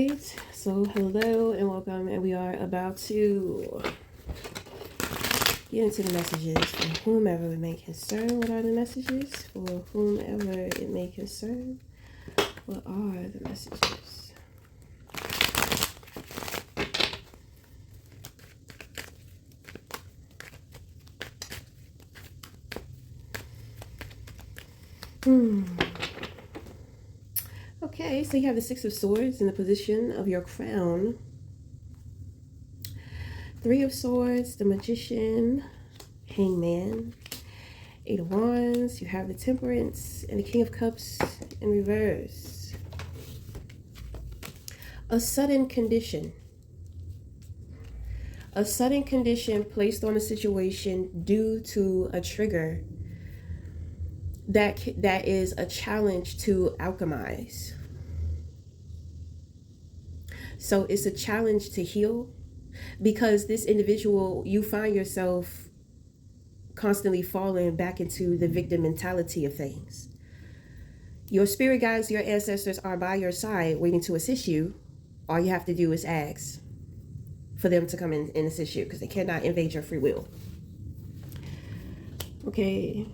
right, so hello and welcome, and we are about to get into the messages for whomever it may concern. What are the messages for whomever it may concern? What are the messages? Okay, so you have the Six of Swords in the position of your crown. Three of Swords, the Magician, Hangman, Eight of Wands, you have the Temperance, and the King of Cups in reverse. A sudden condition. A sudden condition placed on a situation due to a trigger that is a challenge to alchemize. So it's a challenge to heal, because this individual, you find yourself constantly falling back into the victim mentality of things. Your spirit guides, your ancestors are by your side waiting to assist you. All you have to do is ask for them to come in and assist you, because they cannot invade your free will. Okay,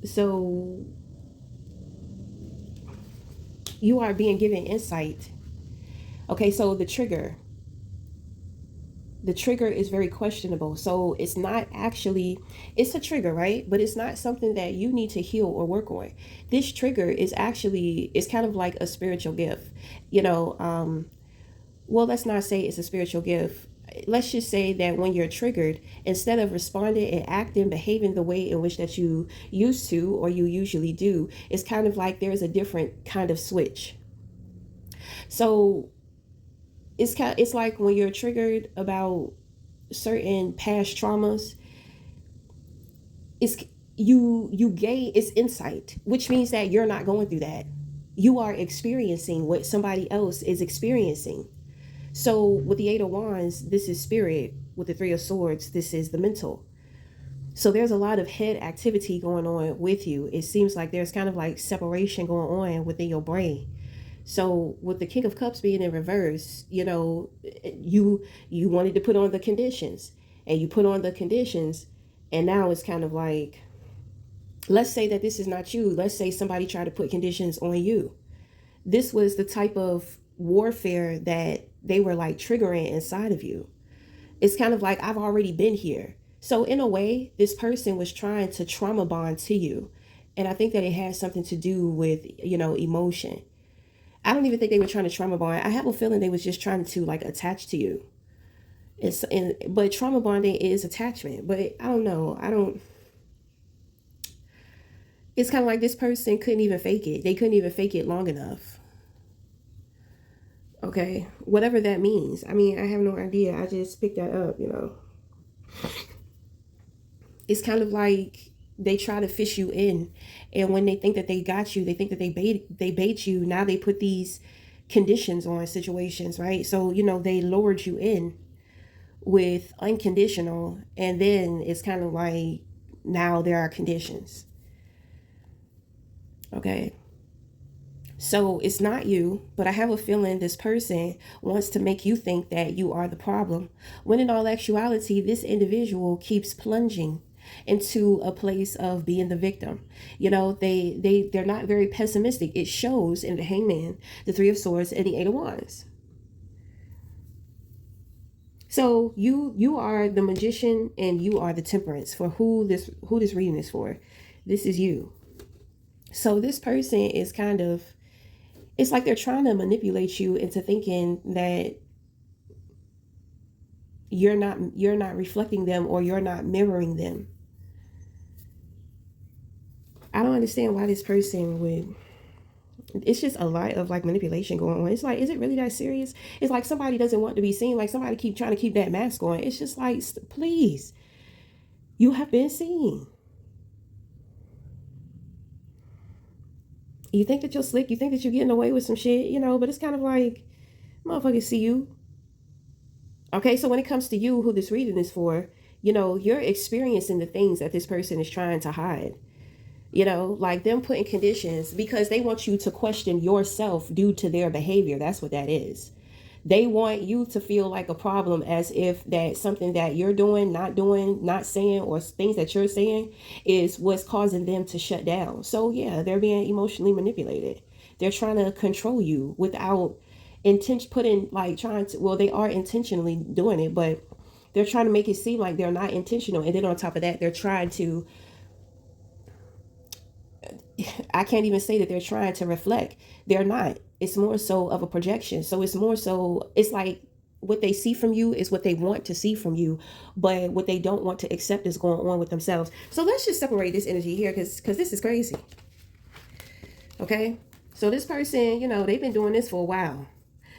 so you are being given insight. Okay, so the trigger is very questionable. So it's not actually, it's a trigger, right? But it's not something that you need to heal or work on. This trigger is actually, it's kind of like a spiritual gift, well, let's not say it's a spiritual gift. Let's just say that when you're triggered, instead of responding and acting, behaving the way in which that you used to or you usually do, it's kind of like there's a different kind of switch. So it's like when you're triggered about certain past traumas, you gain it's insight, which means that you're not going through that. You are experiencing what somebody else is experiencing. So with the Eight of Wands, this is spirit. With the Three of Swords, this is the mental. So there's a lot of head activity going on with you. It seems like there's kind of like separation going on within your brain. So with the King of Cups being in reverse, you wanted to put on the conditions, and you put on the conditions, and now it's kind of like, let's say that this is not you. Let's say somebody tried to put conditions on you. This was the type of warfare that they were like triggering inside of you. It's kind of like, I've already been here. So in a way, this person was trying to trauma bond to you. And I think that it has something to do with, emotion. I don't even think they were trying to trauma bond. I have a feeling they was just trying to like attach to you. But trauma bonding is attachment. But I don't know. It's kind of like this person couldn't even fake it. They couldn't even fake it long enough. Okay, whatever that means. I mean, I have no idea. I just picked that up, It's kind of like they try to fish you in, and when they think that they got you, they think that they bait you. Now they put these conditions on situations, right? So, they lured you in with unconditional, and then it's kind of like now there are conditions. Okay. So it's not you, but I have a feeling this person wants to make you think that you are the problem, when in all actuality, this individual keeps plunging into a place of being the victim. They're not very pessimistic. It shows in the Hangman, the Three of Swords, and the Eight of Wands. So you are the Magician, and you are the Temperance. For who this reading is for, this is you. So this person is kind of, it's like they're trying to manipulate you into thinking that you're not reflecting them, or you're not mirroring them. I don't understand why this person would. It's just a lot of like manipulation going on. It's like, is it really that serious? It's like somebody doesn't want to be seen. Like somebody keep trying to keep that mask on. It's just like, please, you have been seen. You think that you're slick. You think that you're getting away with some shit, but it's kind of like, motherfuckers see you. Okay, so when it comes to you, who this reading is for, you're experiencing the things that this person is trying to hide. You know, like them putting conditions because they want you to question yourself due to their behavior. That's what that is. They want you to feel like a problem, as if that something that you're doing, not saying, or things that you're saying is what's causing them to shut down. So yeah, they're being emotionally manipulated. They're trying to control you without intention, putting like trying to, well, they are intentionally doing it, but they're trying to make it seem like they're not intentional. And then on top of that, they're trying to, I can't even say that they're trying to reflect. They're not. It's more so of a projection. So it's more so, it's like what they see from you is what they want to see from you, but what they don't want to accept is going on with themselves. So let's just separate this energy here, because this is crazy. Okay? So this person, you know, they've been doing this for a while.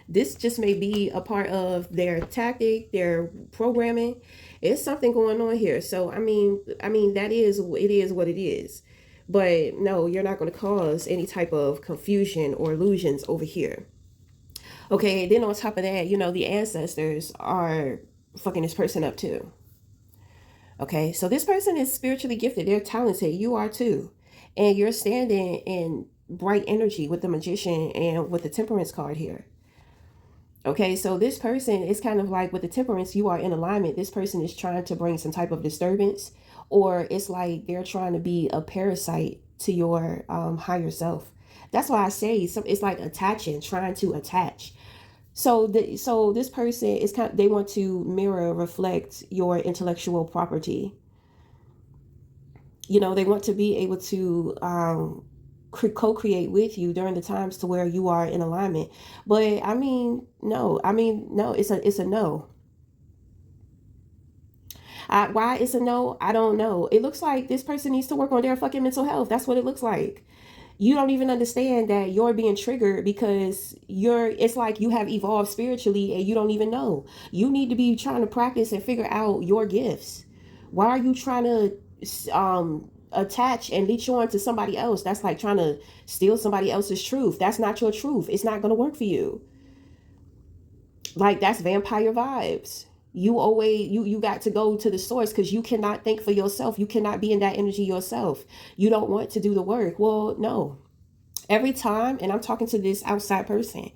This just may be a part of their tactic, their programming. It's something going on here. So I mean that is, it is what it is. But no, you're not going to cause any type of confusion or illusions over here. Okay, then on top of that, you know, the ancestors are fucking this person up too. Okay, so this person is spiritually gifted. They're talented. You are too. And you're standing in bright energy with the magician and with the temperance card here. Okay, so this person is kind of like with the temperance, you are in alignment. This person is trying to bring some type of disturbance, or it's like they're trying to be a parasite to your higher self. That's why I say it's like attaching, trying to attach. So this person is kind of, they want to mirror, reflect your intellectual property. You know, they want to be able to co-create with you during the times to where you are in alignment. But no, it's a no. Why it's a no, I don't know. It looks like this person needs to work on their fucking mental health. That's what it looks like. You don't even understand that you're being triggered because it's like you have evolved spiritually and you don't even know. You need to be trying to practice and figure out your gifts. Why are you trying to attach and leech on to somebody else? That's like trying to steal somebody else's truth. That's not your truth. It's not going to work for you. Like, that's vampire vibes. You always, you got to go to the source, because you cannot think for yourself. You cannot be in that energy yourself. You don't want to do the work. Well, no. Every time, and I'm talking to this outside person,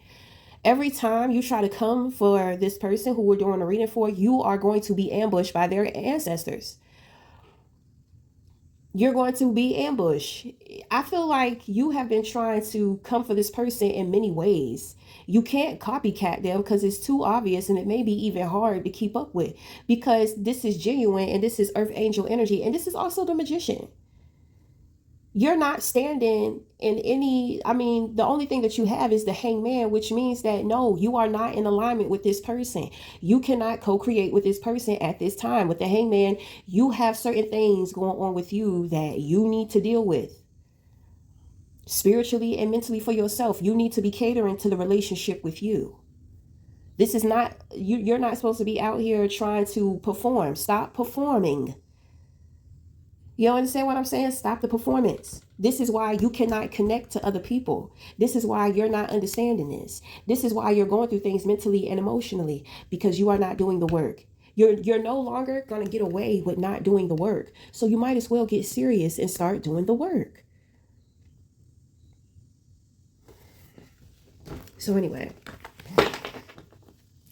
every time you try to come for this person who we're doing a reading for, you are going to be ambushed by their ancestors. You're going to be ambushed. I feel like you have been trying to come for this person in many ways. You can't copycat them because it's too obvious, and it may be even hard to keep up with, because this is genuine and this is earth angel energy, and this is also the magician. You're not standing in any, I mean, the only thing that you have is the hangman, which means that no, you are not in alignment with this person. You cannot co-create with this person at this time. With the hangman, you have certain things going on with you that you need to deal with spiritually and mentally for yourself. You need to be catering to the relationship with you. This is not, you're not supposed to be out here trying to perform. Stop performing. You understand what I'm saying? Stop the performance. This is why you cannot connect to other people. This is why you're not understanding this. This is why you're going through things mentally and emotionally, because you are not doing the work. You're no longer going to get away with not doing the work. So you might as well get serious and start doing the work. So anyway,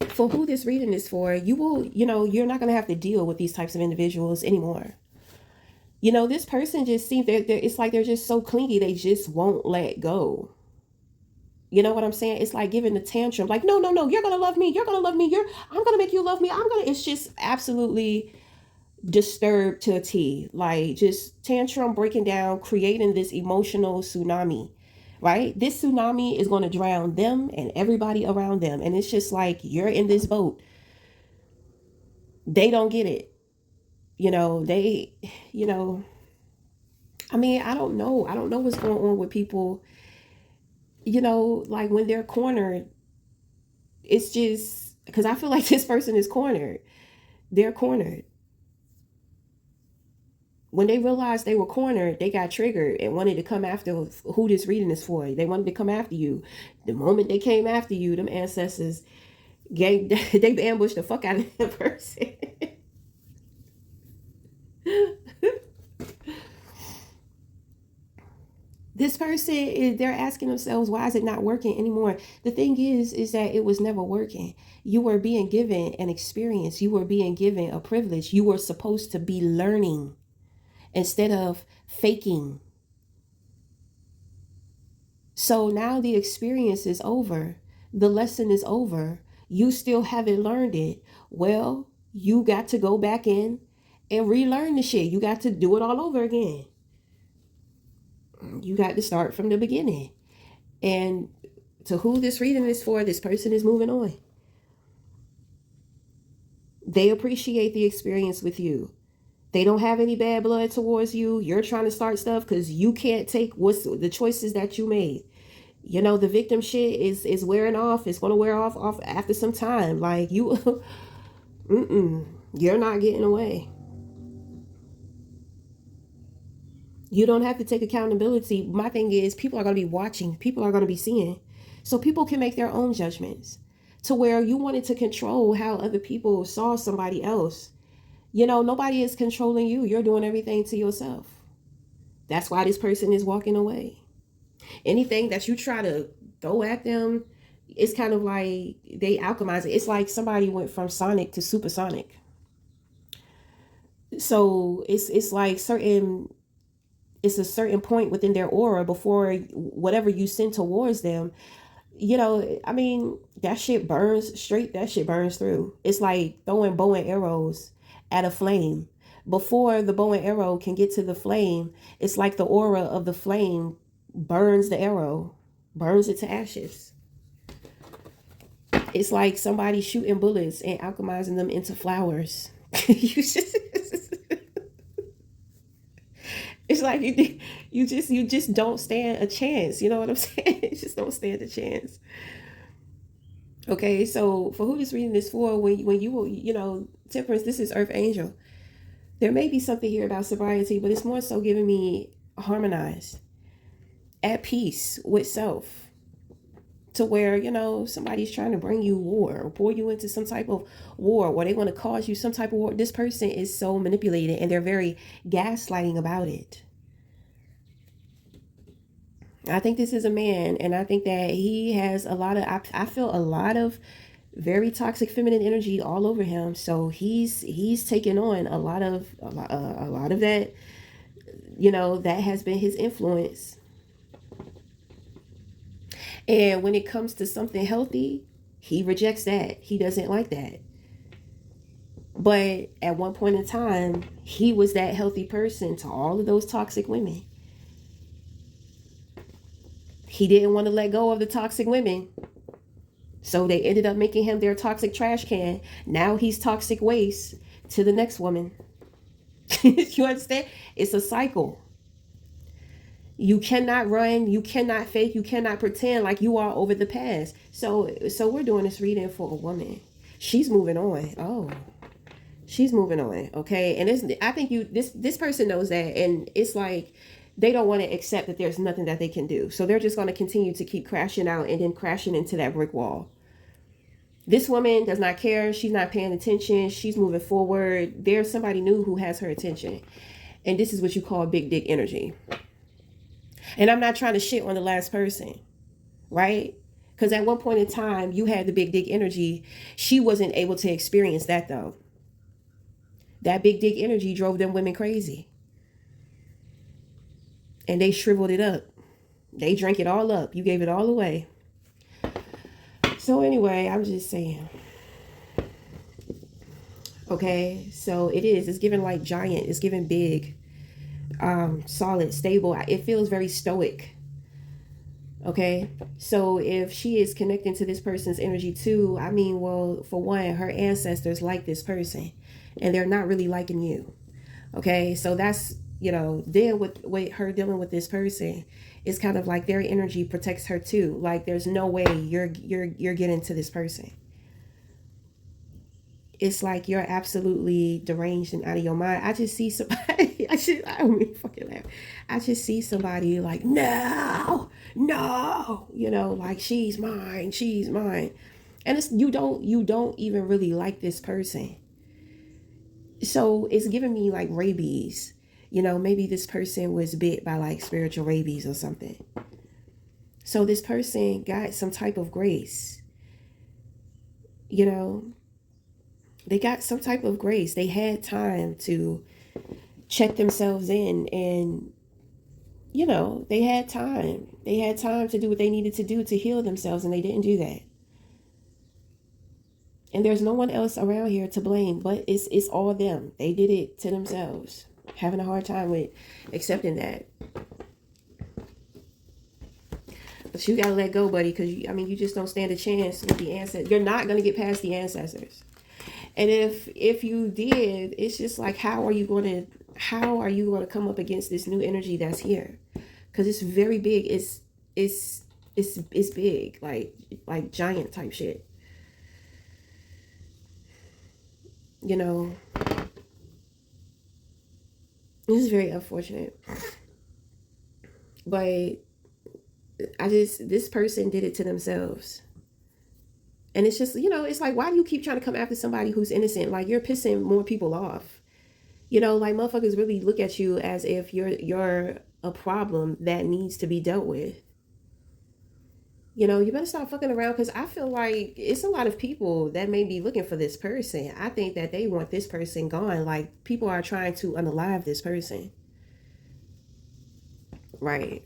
for who this reading is for, you're not going to have to deal with these types of individuals anymore. You know, this person just seems, it's like they're just so clingy, they just won't let go. You know what I'm saying? It's like giving the tantrum, like, no, you're gonna love me, you're gonna love me, I'm gonna make you love me, it's just absolutely disturbed to a T. Like, just tantrum, breaking down, creating this emotional tsunami, right? This tsunami is going to drown them and everybody around them, and it's just like, you're in this boat. They don't get it. you know they you know I mean, I don't know what's going on with people, like when they're cornered. It's just because I feel like this person is cornered. They're cornered. When they realized they were cornered, they got triggered and wanted to come after who this reading is for. They wanted to come after you. The moment they came after you, them ancestors they ambushed the fuck out of that person. This person, they're asking themselves, why is it not working anymore? The thing is that it was never working. You were being given an experience. You were being given a privilege. You were supposed to be learning instead of faking. So now the experience is over. The lesson is over. You still haven't learned it. Well, you got to go back in and relearn the shit. You got to do it all over again. You got to start from the beginning. And to who this reading is for, this person is moving on. They appreciate the experience with you. They don't have any bad blood towards you. You're trying to start stuff because you can't take what's the choices that you made. You know, the victim shit is wearing off. It's going to wear off after some time. Like you, you're not getting away. You don't have to take accountability. My thing is, people are going to be watching. People are going to be seeing. So people can make their own judgments. To where you wanted to control how other people saw somebody else. You know, nobody is controlling you. You're doing everything to yourself. That's why this person is walking away. Anything that you try to throw at them, it's kind of like they alchemize it. It's like somebody went from sonic to supersonic. So it's like it's a certain point within their aura before whatever you send towards them, you know, I mean, that shit burns straight. That shit burns through. It's like throwing bow and arrows at a flame. Before the bow and arrow can get to the flame, it's like the aura of the flame burns the arrow, burns it to ashes. It's like somebody shooting bullets and alchemizing them into flowers. you just, it's like you just don't stand a chance. You know what I'm saying? You just don't stand a chance. Okay, so for who this reading is for, when you know, Temperance, this is Earth Angel. There may be something here about sobriety, but it's more so giving me harmonized, at peace with self. To where, you know, somebody's trying to bring you war or pour you into some type of war, or they want to cause you some type of war. This person is so manipulated and they're very gaslighting about it. I think this is a man, and I think that he has a lot of, I feel a lot of very toxic feminine energy all over him. So he's taken on a lot of that, you know, that has been his influence. And when it comes to something healthy, he rejects that. He doesn't like that. But at one point in time, he was that healthy person to all of those toxic women. He didn't want to let go of the toxic women. So they ended up making him their toxic trash can. Now he's toxic waste to the next woman. You understand? It's a cycle. You cannot run, you cannot fake, you cannot pretend like you are over the past. So we're doing this reading for a woman. She's moving on. Oh, she's moving on. Okay. And I think this person knows that, and it's like they don't want to accept that there's nothing that they can do. So they're just going to continue to keep crashing out and then crashing into that brick wall. This woman does not care. She's not paying attention. She's moving forward. There's somebody new who has her attention. And this is what you call big dick energy. And I'm not trying to shit on the last person, right? Because at one point in time, you had the big dick energy. She wasn't able to experience that, though. That big dick energy drove them women crazy. And they shriveled it up. They drank it all up. You gave it all away. So anyway, I'm just saying. Okay, so it's given like giant. It's given big. Solid, stable. It feels very stoic. Okay, so if she is connecting to this person's energy too, I mean, well, for one, her ancestors like this person and they're not really liking you. Okay, so that's, you know, then with her dealing with this person, it's kind of like their energy protects her too. Like there's no way you're getting to this person. It's like you're absolutely deranged and out of your mind. I just see somebody, I don't mean fucking laugh. I just see somebody like, no, you know, like she's mine. And it's, you don't even really like this person. So it's giving me like rabies. You know, maybe this person was bit by like spiritual rabies or something. So this person got some type of grace. You know, they got some type of grace. They had time to check themselves in, and you know, they had time. They had time to do what they needed to do to heal themselves, and they didn't do that. And there's no one else around here to blame, but it's all them. They did it to themselves. Having a hard time with accepting that. But you gotta let go, buddy, because you just don't stand a chance with the ancestors. You're not gonna get past the ancestors. And if you did, it's just like, how are you gonna come up against this new energy that's here? Because it's very big. It's big, like giant type shit. You know, this is very unfortunate. But this person did it to themselves. And it's just, you know, it's like, why do you keep trying to come after somebody who's innocent? Like, you're pissing more people off. You know, like, motherfuckers really look at you as if you're a problem that needs to be dealt with. You know, you better stop fucking around, because I feel like it's a lot of people that may be looking for this person. I think that they want this person gone. Like, people are trying to unalive this person. Right.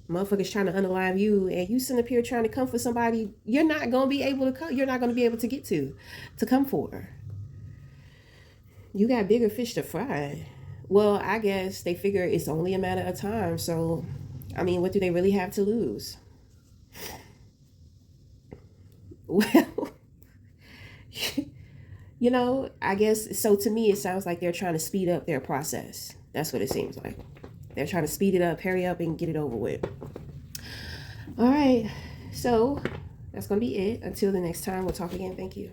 Motherfuckers trying to unalive you, and you sitting up here trying to come for somebody you're not going to be able to come. You're not going to be able to get to come for. You got bigger fish to fry. Well, I guess they figure it's only a matter of time. So, I mean, what do they really have to lose? Well, you know, I guess, so to me, it sounds like they're trying to speed up their process. That's what it seems like. They're trying to speed it up, hurry up, and get it over with. All right. So, that's going to be it. Until the next time, we'll talk again. Thank you.